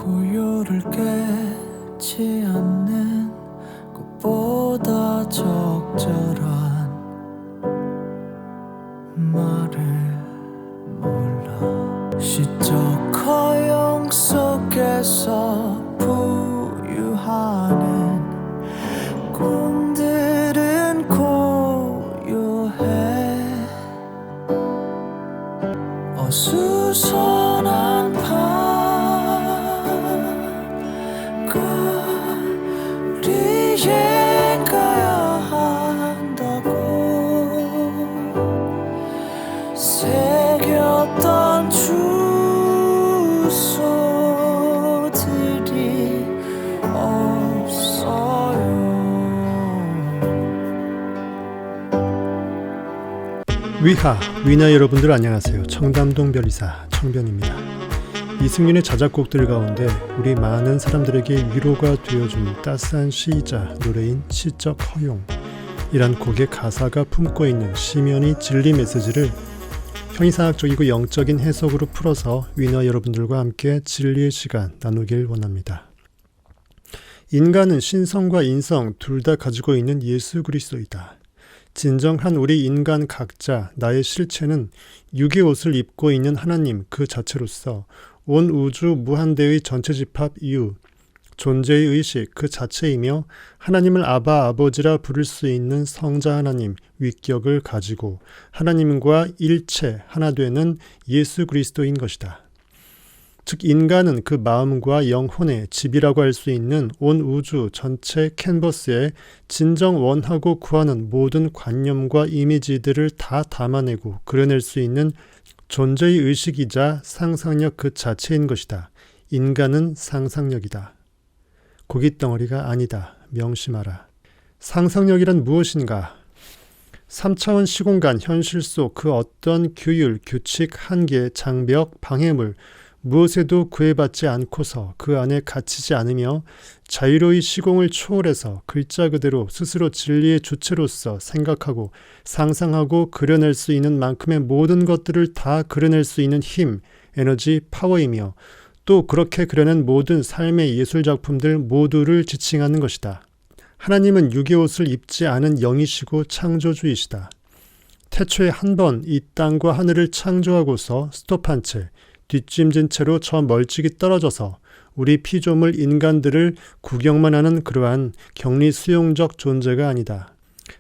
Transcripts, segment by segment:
고요를 깨지 않는 것보다 적절한 말을 몰라. 시적 허용 속에서 부유하는 꿈들은 고요해. 어수선한 거리에 가야 한다고 새겼던 주소들이 없어요. 위나 여러분들 안녕하세요. 청담동 별이사 청변입니다. 이승윤의 자작곡들 가운데 우리 많은 사람들에게 위로가 되어준 따스한 시이자 노래인 시적 허용이란 곡의 가사가 품고 있는 시면이 진리 메시지를 형이상학적이고 영적인 해석으로 풀어서 위나 여러분들과 함께 진리의 시간 나누길 원합니다. 인간은 신성과 인성 둘 다 가지고 있는 예수 그리스도이다. 진정한 우리 인간 각자 나의 실체는 육의 옷을 입고 있는 하나님 그 자체로서 온 우주 무한대의 전체 집합 이유, 존재의 의식 그 자체이며 하나님을 아바 아버지라 부를 수 있는 성자 하나님 위격을 가지고 하나님과 일체 하나 되는 예수 그리스도인 것이다. 즉 인간은 그 마음과 영혼의 집이라고 할 수 있는 온 우주 전체 캔버스에 진정 원하고 구하는 모든 관념과 이미지들을 다 담아내고 그려낼 수 있는 존재의 의식이자 상상력 그 자체인 것이다. 인간은 상상력이다. 고깃덩어리가 아니다. 명심하라. 상상력이란 무엇인가? 3차원 시공간 현실 속 그 어떤 규율, 규칙, 한계, 장벽, 방해물 무엇에도 구애받지 않고서 그 안에 갇히지 않으며 자유로이 시공을 초월해서 글자 그대로 스스로 진리의 주체로서 생각하고 상상하고 그려낼 수 있는 만큼의 모든 것들을 다 그려낼 수 있는 힘, 에너지, 파워이며 또 그렇게 그려낸 모든 삶의 예술작품들 모두를 지칭하는 것이다. 하나님은 육의 옷을 입지 않은 영이시고 창조주이시다. 태초에 한 번 이 땅과 하늘을 창조하고서 스톱한 채 뒷짐진 채로 저 멀찍이 떨어져서 우리 피조물 인간들을 구경만 하는 그러한 격리 수용적 존재가 아니다.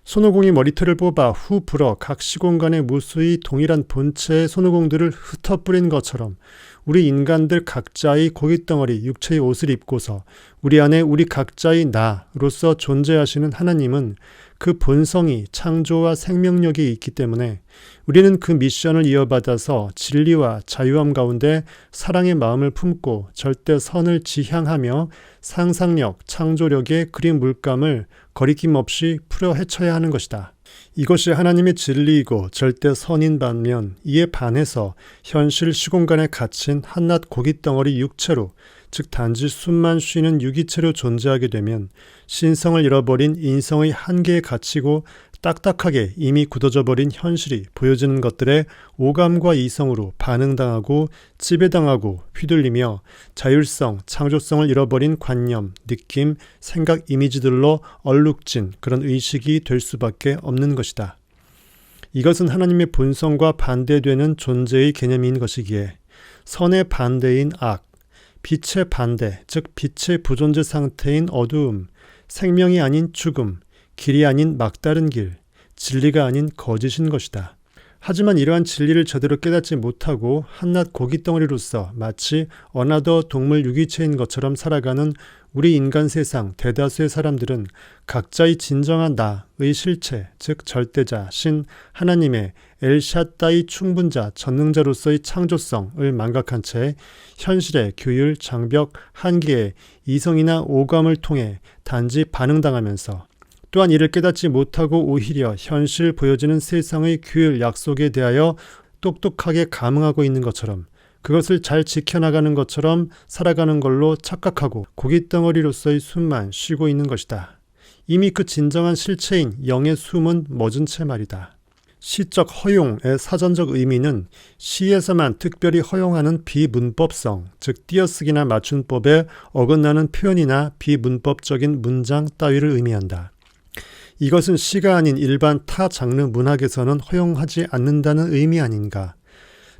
손오공이 머리털을 뽑아 후 불어 각 시공간에 무수히 동일한 본체의 손오공들을 흩어뿌린 것처럼 우리 인간들 각자의 고깃덩어리 육체의 옷을 입고서 우리 안에 우리 각자의 나로서 존재하시는 하나님은 그 본성이 창조와 생명력이 있기 때문에 우리는 그 미션을 이어받아서 진리와 자유함 가운데 사랑의 마음을 품고 절대 선을 지향하며 상상력, 창조력의 그림 물감을 거리낌 없이 풀어 헤쳐야 하는 것이다. 이것이 하나님의 진리이고 절대 선인 반면 이에 반해서 현실 시공간에 갇힌 한낱 고깃덩어리 육체로 즉 단지 숨만 쉬는 유기체로 존재하게 되면 신성을 잃어버린 인성의 한계에 갇히고 딱딱하게 이미 굳어져 버린 현실이 보여지는 것들에 오감과 이성으로 반응당하고 지배당하고 휘둘리며 자율성, 창조성을 잃어버린 관념, 느낌, 생각 이미지들로 얼룩진 그런 의식이 될 수밖에 없는 것이다. 이것은 하나님의 본성과 반대되는 존재의 개념인 것이기에 선의 반대인 악, 빛의 반대, 즉 빛의 부존재 상태인 어두움, 생명이 아닌 죽음, 길이 아닌 막다른 길, 진리가 아닌 거짓인 것이다. 하지만 이러한 진리를 제대로 깨닫지 못하고 한낱 고깃덩어리로서 마치 어나더 동물 유기체인 것처럼 살아가는 우리 인간 세상 대다수의 사람들은 각자의 진정한 나의 실체, 즉 절대자, 신, 하나님의 엘샤다이 충분자, 전능자로서의 창조성을 망각한 채 현실의 규율, 장벽, 한계에 이성이나 오감을 통해 단지 반응당하면서 또한 이를 깨닫지 못하고 오히려 현실 보여지는 세상의 규율, 약속에 대하여 똑똑하게 감응하고 있는 것처럼 그것을 잘 지켜나가는 것처럼 살아가는 걸로 착각하고 고깃덩어리로서의 숨만 쉬고 있는 것이다. 이미 그 진정한 실체인 영의 숨은 멎은 채 말이다. 시적 허용의 사전적 의미는 시에서만 특별히 허용하는 비문법성, 즉 띄어쓰기나 맞춤법에 어긋나는 표현이나 비문법적인 문장 따위를 의미한다. 이것은 시가 아닌 일반 타 장르 문학에서는 허용하지 않는다는 의미 아닌가.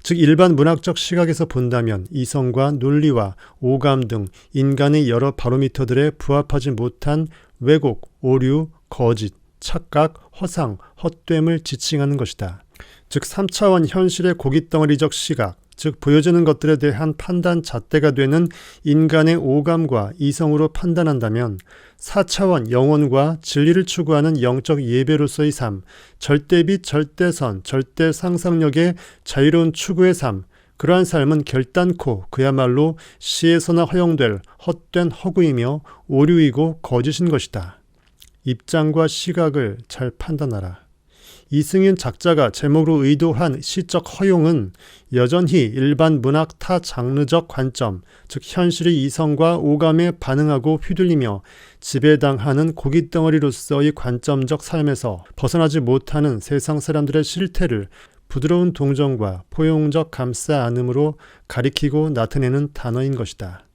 즉 일반 문학적 시각에서 본다면 이성과 논리와 오감 등 인간의 여러 바로미터들에 부합하지 못한 왜곡, 오류, 거짓, 착각, 허상, 헛됨을 지칭하는 것이다. 즉 3차원 현실의 고깃덩어리적 시각, 즉 보여지는 것들에 대한 판단 잣대가 되는 인간의 오감과 이성으로 판단한다면 4차원 영혼과 진리를 추구하는 영적 예배로서의 삶, 절대빛, 절대선, 절대 상상력의 자유로운 추구의 삶, 그러한 삶은 결단코 그야말로 시에서나 허용될 헛된 허구이며 오류이고 거짓인 것이다. 입장과 시각을 잘 판단하라. 이승윤 작자가 제목으로 의도한 시적 허용은 여전히 일반 문학 타 장르적 관점, 즉 현실의 이성과 오감에 반응하고 휘둘리며 지배당하는 고깃덩어리로서의 관점적 삶에서 벗어나지 못하는 세상 사람들의 실태를 부드러운 동정과 포용적 감싸 안음으로 가리키고 나타내는 단어인 것이다.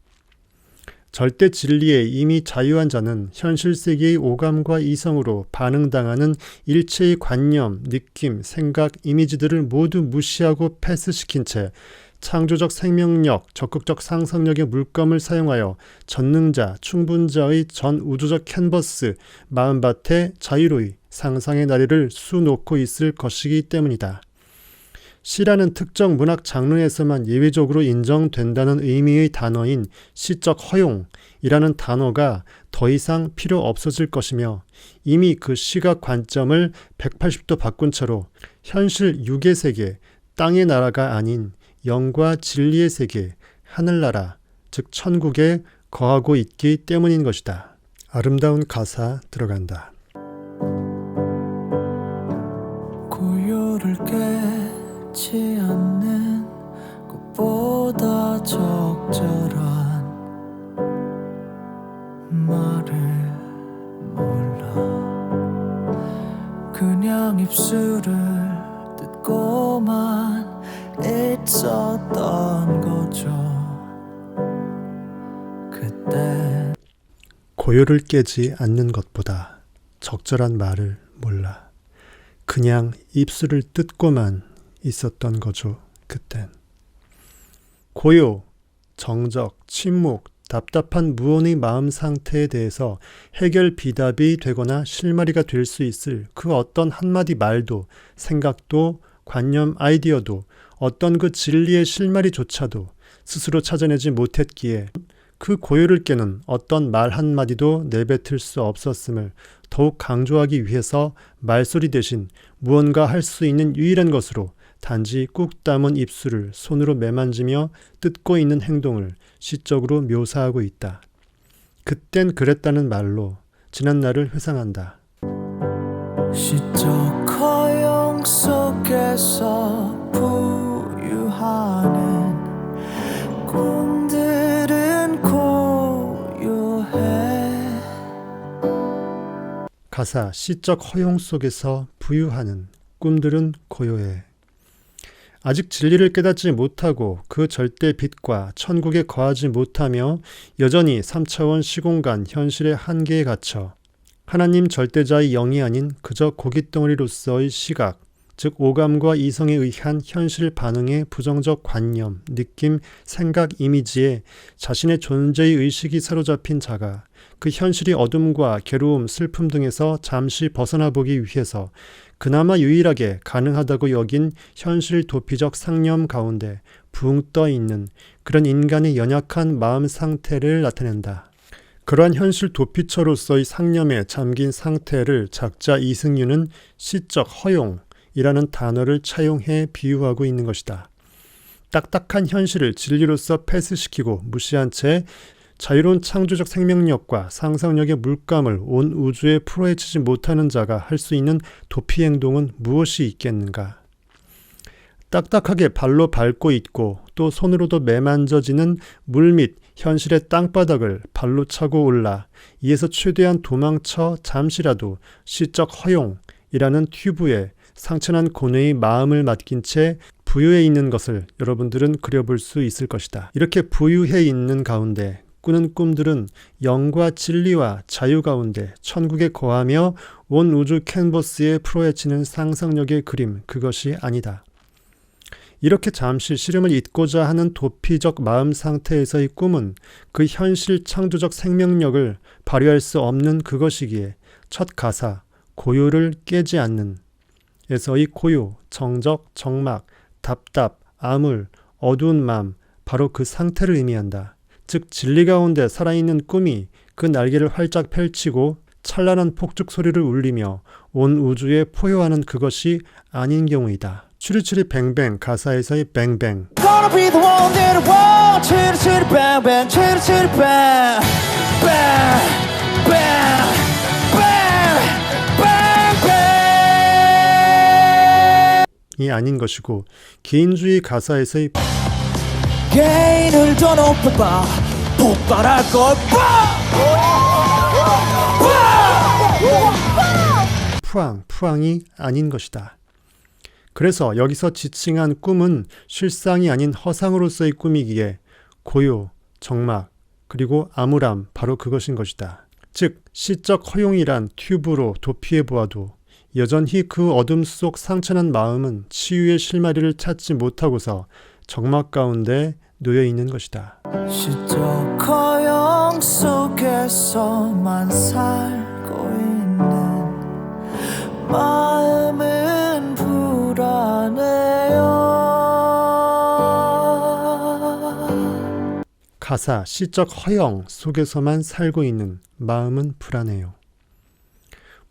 절대 진리에 이미 자유한 자는 현실 세계의 오감과 이성으로 반응당하는 일체의 관념, 느낌, 생각, 이미지들을 모두 무시하고 패스시킨 채 창조적 생명력, 적극적 상상력의 물감을 사용하여 전능자, 충분자의 전 우주적 캔버스, 마음밭에 자유로이 상상의 나래를 수놓고 있을 것이기 때문이다. 시라는 특정 문학 장르에서만 예외적으로 인정된다는 의미의 단어인 시적 허용이라는 단어가 더 이상 필요 없어질 것이며 이미 그 시각 관점을 180도 바꾼 채로 현실 육의 세계, 땅의 나라가 아닌 영과 진리의 세계, 하늘나라, 즉 천국에 거하고 있기 때문인 것이다. 아름다운 가사 들어간다. 고요를 깨지 않는 것보다 적절한 말을 몰라. 그냥 입술을 뜯고만 있었던 거죠. 그때 고요를 깨지 않는 것보다 적절한 말을 몰라. 그냥 입술을 뜯고만 있었던 거죠. 그땐. 고요, 정적, 침묵, 답답한 무언의 마음 상태에 대해서 해결 비답이 되거나 실마리가 될 수 있을 그 어떤 한마디 말도, 생각도, 관념, 아이디어도, 어떤 그 진리의 실마리조차도 스스로 찾아내지 못했기에 그 고요를 깨는 어떤 말 한마디도 내뱉을 수 없었음을 더욱 강조하기 위해서 말소리 대신 무언가 할 수 있는 유일한 것으로 단지 꾹 담은 입술을 손으로 매만지며 뜯고 있는 행동을 시적으로 묘사하고 있다. 그땐 그랬다는 말로 지난 날을 회상한다. 시적 허용 속에서 부유하는 꿈들은 고요해. 가사 시적 허용 속에서 부유하는 꿈들은 고요해. 아직 진리를 깨닫지 못하고 그 절대 빛과 천국에 거하지 못하며 여전히 3차원 시공간 현실의 한계에 갇혀 하나님 절대자의 영이 아닌 그저 고깃덩어리로서의 시각, 즉 오감과 이성에 의한 현실 반응의 부정적 관념, 느낌, 생각, 이미지에 자신의 존재의 의식이 사로잡힌 자가 그 현실의 어둠과 괴로움, 슬픔 등에서 잠시 벗어나 보기 위해서 그나마 유일하게 가능하다고 여긴 현실 도피적 상념 가운데 붕 떠 있는 그런 인간의 연약한 마음 상태를 나타낸다. 그러한 현실 도피처로서의 상념에 잠긴 상태를 작자 이승윤은 시적 허용이라는 단어를 차용해 비유하고 있는 것이다. 딱딱한 현실을 진리로서 패스시키고 무시한 채 자유로운 창조적 생명력과 상상력의 물감을 온 우주에 풀어헤치지 못하는 자가 할 수 있는 도피 행동은 무엇이 있겠는가? 딱딱하게 발로 밟고 있고 또 손으로도 매만져지는 물 및 현실의 땅바닥을 발로 차고 올라 이에서 최대한 도망쳐 잠시라도 시적 허용이라는 튜브에 상처난 고뇌의 마음을 맡긴 채 부유해 있는 것을 여러분들은 그려볼 수 있을 것이다. 이렇게 부유해 있는 가운데 꾸는 꿈들은 영과 진리와 자유 가운데 천국에 거하며 온 우주 캔버스에 풀어헤치는 상상력의 그림, 그것이 아니다. 이렇게 잠시 시름을 잊고자 하는 도피적 마음 상태에서의 꿈은 그 현실 창조적 생명력을 발휘할 수 없는 그것이기에 첫 가사, 고요를 깨지 않는 에서의 고요, 정적, 정막, 답답, 암울, 어두운 마음, 바로 그 상태를 의미한다. 즉 진리 가운데 살아있는 꿈이 그 날개를 활짝 펼치고 찬란한 폭죽 소리를 울리며 온 우주에 포효하는 그것이 아닌 경우이다. 추리추리 뱅뱅 가사에서의 뱅뱅. Gonna be the one that I want. Chitty chitty bang bang, chitty chitty bang, bang, bang, bang, bang, bang. 이 아닌 것이고 개인주의 가사에서의 개인을 더 높여봐, 폭발할 걸 봐. 푸앙이 아닌 것이다. 그래서 여기서 지칭한 꿈은 실상이 아닌 허상으로서의 꿈이기에 고요, 정막, 그리고 암울함, 바로 그것인 것이다. 즉 시적 허용이란 튜브로 도피해 보아도 여전히 그 어둠 속 상처난 마음은 치유의 실마리를 찾지 못하고서 정막 가운데 놓여 있는 것이다. 시적 허용 속에서만 살고 있는 마음은 불안해요. 가사 시적 허영 속에서만 살고 있는 마음은 불안해요.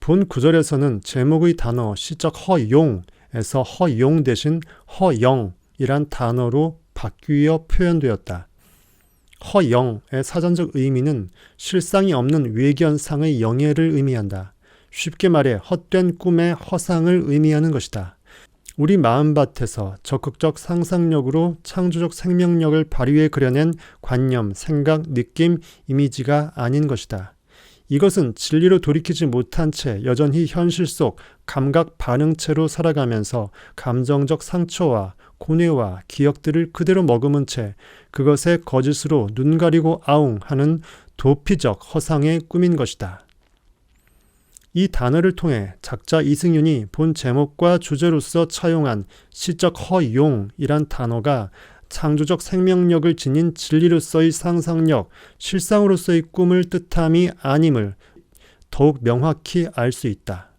본 구절에서는 제목의 단어 시적 허용에서 허용 대신 허영이란 단어로 바뀌어 표현되었다. 허영의 사전적 의미는 실상이 없는 외견상의 영예를 의미한다. 쉽게 말해 헛된 꿈의 허상을 의미하는 것이다. 우리 마음밭에서 적극적 상상력으로 창조적 생명력을 발휘해 그려낸 관념, 생각, 느낌, 이미지가 아닌 것이다. 이것은 진리로 돌이키지 못한 채 여전히 현실 속 감각 반응체로 살아가면서 감정적 상처와 고뇌와 기억들을 그대로 머금은 채 그것의 거짓으로 눈 가리고 아웅 하는 도피적 허상의 꿈인 것이다. 이 단어를 통해 작자 이승윤이 본 제목과 주제로서 차용한 시적 허용이란 단어가 창조적 생명력을 지닌 진리로서의 상상력, 실상으로서의 꿈을 뜻함이 아님을 더욱 명확히 알 수 있다.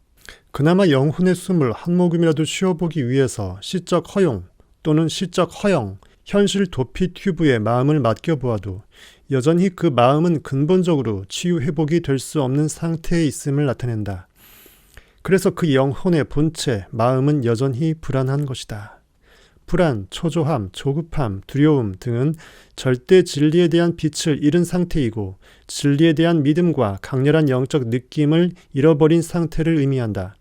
그나마 영혼의 숨을 한 모금이라도 쉬어보기 위해서 시적 허용 또는 시적 허영, 현실 도피 튜브에 마음을 맡겨보아도 여전히 그 마음은 근본적으로 치유 회복이 될 수 없는 상태에 있음을 나타낸다. 그래서 그 영혼의 본체, 마음은 여전히 불안한 것이다. 불안, 초조함, 조급함, 두려움 등은 절대 진리에 대한 빛을 잃은 상태이고 진리에 대한 믿음과 강렬한 영적 느낌을 잃어버린 상태를 의미한다.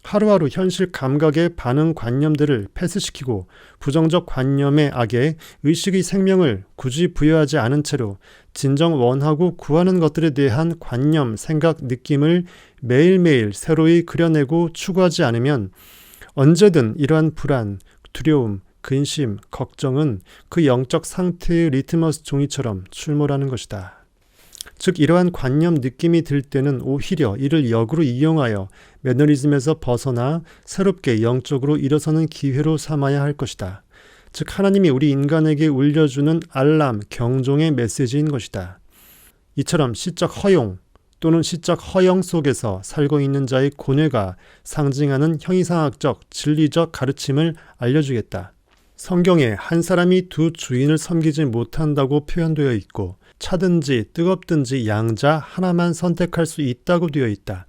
하루하루 현실 감각의 반응 관념들을 패스시키고 부정적 관념의 악에 의식의 생명을 굳이 부여하지 않은 채로 진정 원하고 구하는 것들에 대한 관념, 생각, 느낌을 매일매일 새로이 그려내고 추구하지 않으면 언제든 이러한 불안, 두려움, 근심, 걱정은 그 영적 상태의 리트머스 종이처럼 출몰하는 것이다. 즉 이러한 관념, 느낌이 들 때는 오히려 이를 역으로 이용하여 매너리즘에서 벗어나 새롭게 영적으로 일어서는 기회로 삼아야 할 것이다. 즉 하나님이 우리 인간에게 울려주는 알람, 경종의 메시지인 것이다. 이처럼 시적 허용 또는 시적 허영 속에서 살고 있는 자의 고뇌가 상징하는 형이상학적, 진리적 가르침을 알려주겠다. 성경에 한 사람이 두 주인을 섬기지 못한다고 표현되어 있고 차든지 뜨겁든지 양자 하나만 선택할 수 있다고 되어 있다.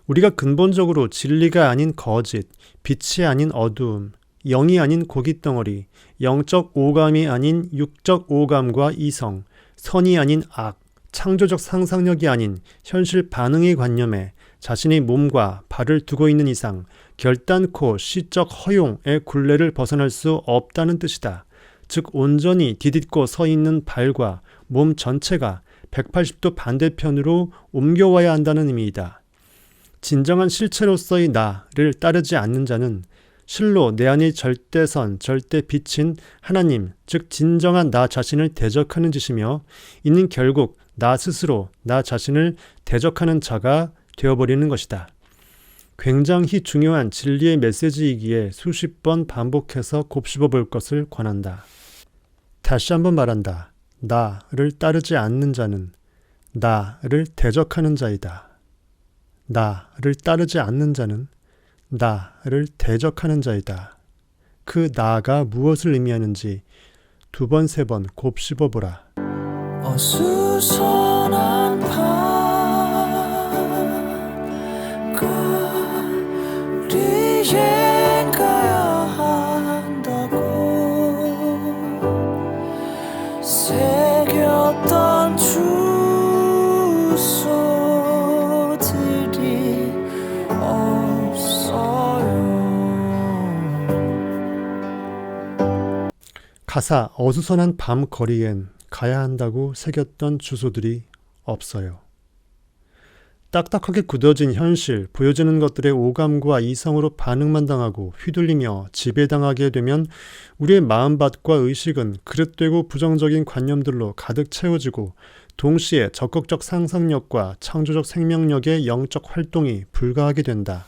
우리가 근본적으로 진리가 아닌 거짓, 빛이 아닌 어두움, 영이 아닌 고깃덩어리, 영적 오감이 아닌 육적 오감과 이성, 선이 아닌 악, 창조적 상상력이 아닌 현실 반응의 관념에 자신의 몸과 발을 두고 있는 이상 결단코 시적 허용의 굴레를 벗어날 수 없다는 뜻이다. 즉 온전히 디딛고 서 있는 발과 몸 전체가 180도 반대편으로 옮겨와야 한다는 의미이다. 진정한 실체로서의 나를 따르지 않는 자는 실로 내 안의 절대선, 절대빛인 하나님, 즉 진정한 나 자신을 대적하는 짓이며 이는 결국 나 스스로 나 자신을 대적하는 자가 되어버리는 것이다. 굉장히 중요한 진리의 메시지이기에 수십 번 반복해서 곱씹어 볼 것을 권한다. 다시 한번 말한다. 나를 따르지 않는 자는 나를 대적하는 자이다. 나를 따르지 않는 자는 나를 대적하는 자이다. 그 나가 무엇을 의미하는지 두 번, 세 번 곱씹어 보라. 어수선한 밤 거리에 가야 한다고 새겼던 주소들이 없어요. 가사 어수선한 밤 거리엔 가야 한다고 새겼던 주소들이 없어요. 딱딱하게 굳어진 현실, 보여지는 것들의 오감과 이성으로 반응만 당하고 휘둘리며 지배당하게 되면 우리의 마음밭과 의식은 그릇되고 부정적인 관념들로 가득 채워지고 동시에 적극적 상상력과 창조적 생명력의 영적 활동이 불가하게 된다.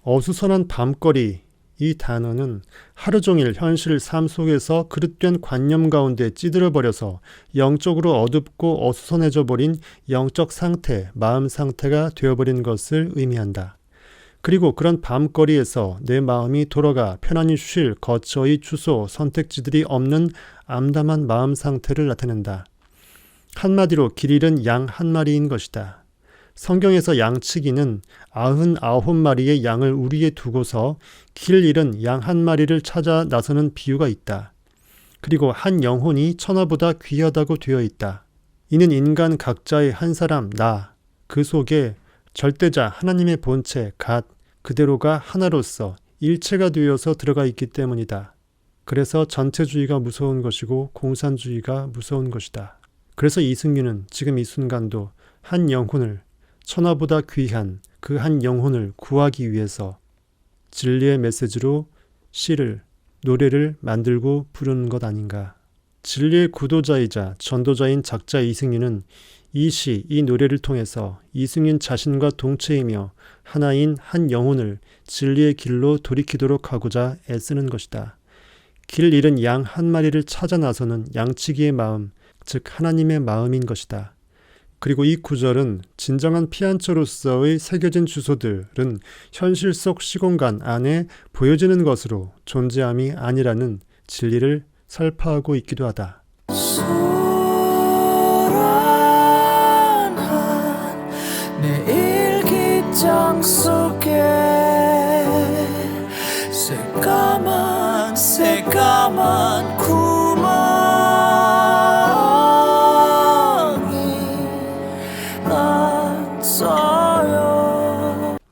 어수선한 밤거리, 이 단어는 하루 종일 현실 삶 속에서 그릇된 관념 가운데 찌들어버려서 영적으로 어둡고 어수선해져 버린 영적 상태, 마음 상태가 되어버린 것을 의미한다. 그리고 그런 밤거리에서 내 마음이 돌아가 편안히 쉴 거처의 주소, 선택지들이 없는 암담한 마음 상태를 나타낸다. 한마디로 길 잃은 양 한 마리인 것이다. 성경에서 양치기는 99마리의 양을 우리에 두고서 길 잃은 양 한 마리를 찾아 나서는 비유가 있다. 그리고 한 영혼이 천하보다 귀하다고 되어 있다. 이는 인간 각자의 한 사람 나, 그 속에 절대자 하나님의 본체 갓, 그대로가 하나로서 일체가 되어서 들어가 있기 때문이다. 그래서 전체주의가 무서운 것이고 공산주의가 무서운 것이다. 그래서 이승규는 지금 이 순간도 한 영혼을 천하보다 귀한 그 한 영혼을 구하기 위해서 진리의 메시지로 시를, 노래를 만들고 부르는 것 아닌가. 진리의 구도자이자 전도자인 작자 이승윤은 이 시, 이 노래를 통해서 이승윤 자신과 동체이며 하나인 한 영혼을 진리의 길로 돌이키도록 하고자 애쓰는 것이다. 길 잃은 양 한 마리를 찾아 나서는 양치기의 마음, 즉 하나님의 마음인 것이다. 그리고 이 구절은 진정한 피안처로서의 새겨진 주소들은 현실 속 시공간 안에 보여지는 것으로 존재함이 아니라는 진리를 설파하고 있기도 하다. 소란한 내 일기장 속에 새까만 구멍이 났어요.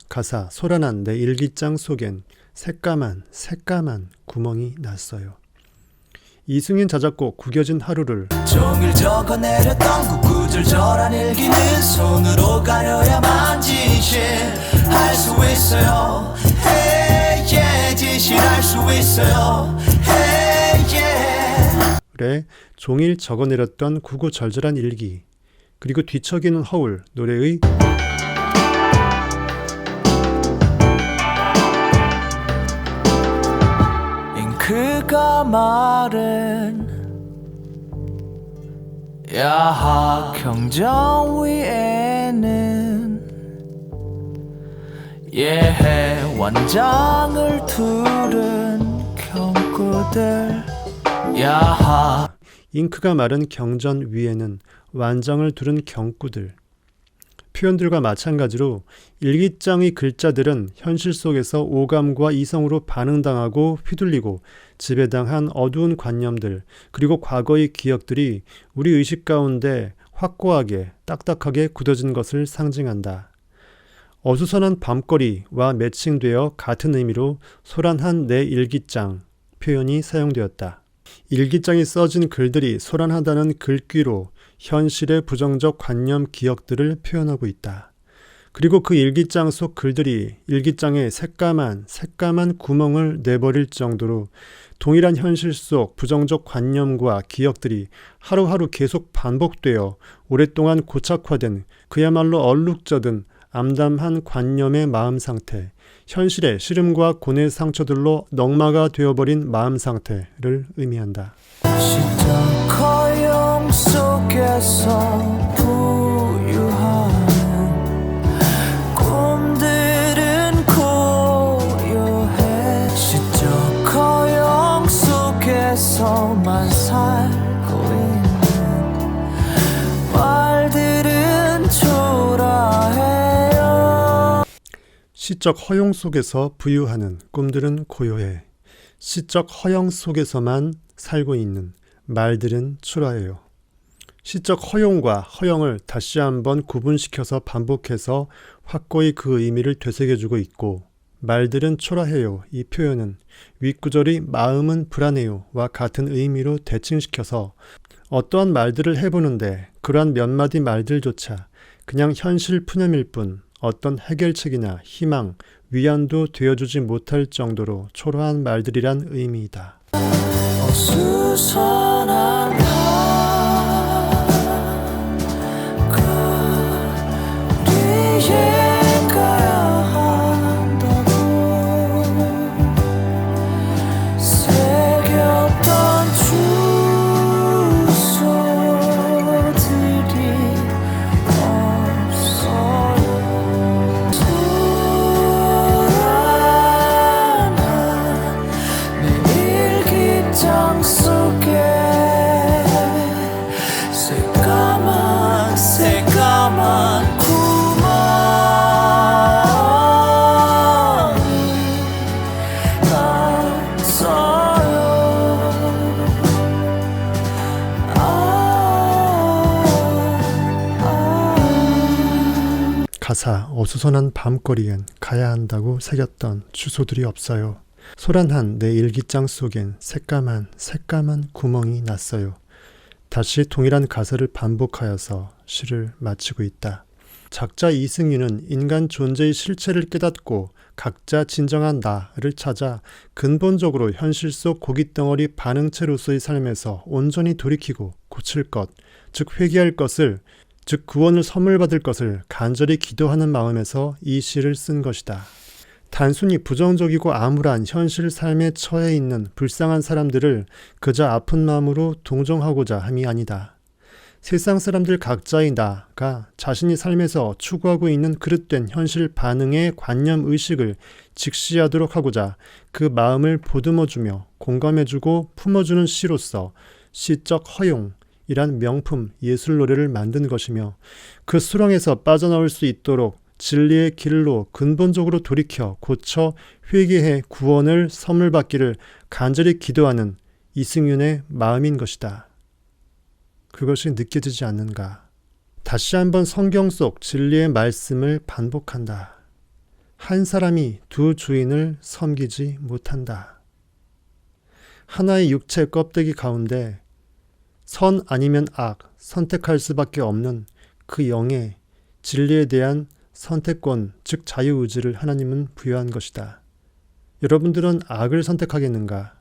가사 소란한 내 일기장 속엔 새까만 구멍이 났어요. 이승윤 자작곡 구겨진 하루를 종일 적어내렸던 구구절절한 일기는 손으로 가려야만 진실할 수 있어요. Hey yeah, 진실할 수 있어요. Hey yeah. 래 종일 적어내렸던 구구절절한 일기, 그리고 뒤척이는 허울 노래의 잉크가 마른 야학 경정 위에는 예해 완장을 두른 경구들 야학 잉크가 마른 경전 위에는 완장을 두른 경구들. 표현들과 마찬가지로 일기장의 글자들은 현실 속에서 오감과 이성으로 반응당하고 휘둘리고 지배당한 어두운 관념들, 그리고 과거의 기억들이 우리 의식 가운데 확고하게 딱딱하게 굳어진 것을 상징한다. 어수선한 밤거리와 매칭되어 같은 의미로 소란한 내 일기장 표현이 사용되었다. 일기장이 써진 글들이 소란하다는 글귀로 현실의 부정적 관념 기억들을 표현하고 있다. 그리고 그 일기장 속 글들이 일기장에 새까만 구멍을 내버릴 정도로 동일한 현실 속 부정적 관념과 기억들이 하루하루 계속 반복되어 오랫동안 고착화된 그야말로 얼룩져든 암담한 관념의 마음 상태, 현실의 시름과 고뇌 상처들로 넉마가 되어버린 마음 상태를 의미한다. 시적 허용 속에서 부유한 꿈들은 고요해. 시적 허용 속에서만 살고 있는 말들은 초라해요. 시적 허용 속에서 부유하는 꿈들은 고요해. 시적 허영 속에서만 살고 있는 말들은 초라해요. 시적 허용과 허영을 다시 한번 구분시켜서 반복해서 확고히 그 의미를 되새겨주고 있고, 말들은 초라해요 이 표현은 윗구절이 마음은 불안해요와 같은 의미로 대칭시켜서 어떠한 말들을 해보는데 그러한 몇 마디 말들조차 그냥 현실 푸념일 뿐 어떤 해결책이나 희망, 위안도 되어주지 못할 정도로 초라한 말들이란 의미이다. 어수선한 거리에 가야 한다고 새겼던 주소들이 없어요. 불안한 내 일기장 속에 새까만 구멍이 났어요. 가사 어수선한 밤거리엔 가야 한다고 새겼던 주소들이 없어요. 소란한 내 일기장 속엔 새까만 구멍이 났어요. 다시 동일한 가사를 반복하여서 시를 마치고 있다. 작자 이승윤은 인간 존재의 실체를 깨닫고 각자 진정한 나를 찾아 근본적으로 현실 속 고깃덩어리 반응체로서의 삶에서 온전히 돌이키고 고칠 것, 즉 회개할 것을, 즉 구원을 선물 받을 것을 간절히 기도하는 마음에서 이 시를 쓴 것이다. 단순히 부정적이고 암울한 현실 삶에 처해 있는 불쌍한 사람들을 그저 아픈 마음으로 동정하고자 함이 아니다. 세상 사람들 각자의 나가 자신이 삶에서 추구하고 있는 그릇된 현실 반응의 관념 의식을 직시하도록 하고자 그 마음을 보듬어주며 공감해주고 품어주는 시로서 시적 허용이란 명품 예술 노래를 만든 것이며, 그 수렁에서 빠져나올 수 있도록 진리의 길로 근본적으로 돌이켜 고쳐 회개해 구원을 선물 받기를 간절히 기도하는 이승윤의 마음인 것이다. 그것이 느껴지지 않는가? 다시 한번 성경 속 진리의 말씀을 반복한다. 한 사람이 두 주인을 섬기지 못한다. 하나의 육체 껍데기 가운데 선 아니면 악 선택할 수밖에 없는 그 영의 진리에 대한 선택권, 즉 자유의지를 하나님은 부여한 것이다. 여러분들은 악을 선택하겠는가?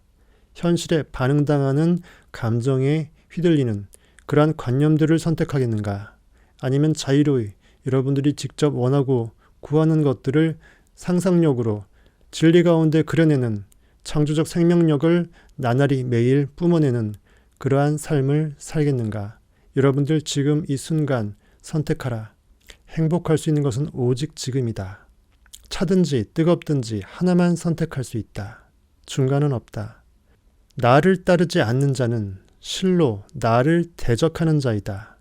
현실에 반응당하는 감정에 휘둘리는 그러한 관념들을 선택하겠는가? 아니면 자유로이 여러분들이 직접 원하고 구하는 것들을 상상력으로 진리 가운데 그려내는 창조적 생명력을 나날이 매일 뿜어내는 그러한 삶을 살겠는가? 여러분들 지금 이 순간 선택하라. 행복할 수 있는 것은 오직 지금이다. 차든지 뜨겁든지 하나만 선택할 수 있다. 중간은 없다. 나를 따르지 않는 자는 실로 나를 대적하는 자이다.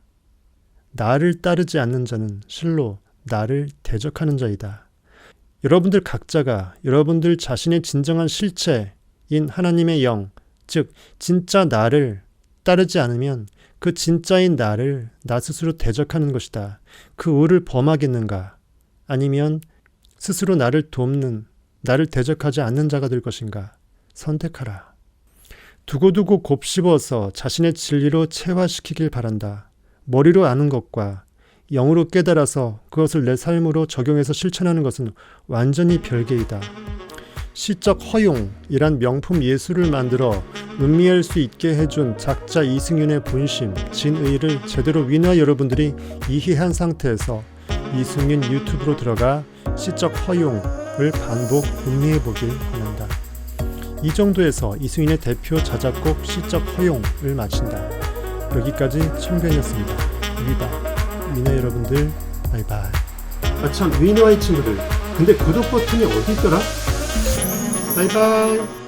나를 따르지 않는 자는 실로 나를 대적하는 자이다. 여러분들 각자가 여러분들 자신의 진정한 실체인 하나님의 영, 즉 진짜 나를 따르지 않으면 그 진짜인 나를 나 스스로 대적하는 것이다. 그 의를 범하겠는가? 아니면 스스로 나를 돕는, 나를 대적하지 않는 자가 될 것인가? 선택하라. 두고두고 곱씹어서 자신의 진리로 체화시키길 바란다. 머리로 아는 것과 영으로 깨달아서 그것을 내 삶으로 적용해서 실천하는 것은 완전히 별개이다. 시적 허용이란 명품 예술을 만들어 음미할 수 있게 해준 작자 이승윤의 본심, 진의를 제대로 위너 여러분들이 이해한 상태에서 이승윤 유튜브로 들어가 시적 허용을 반복 음미해보길 권한다. 이 정도에서 이승윤의 대표 자작곡 시적 허용을 마친다. 여기까지 청변이었습니다. 위너 여러분들 바이바이. 아참 위너와의 친구들, 근데 구독 버튼이 어디 있더라? 바이바이.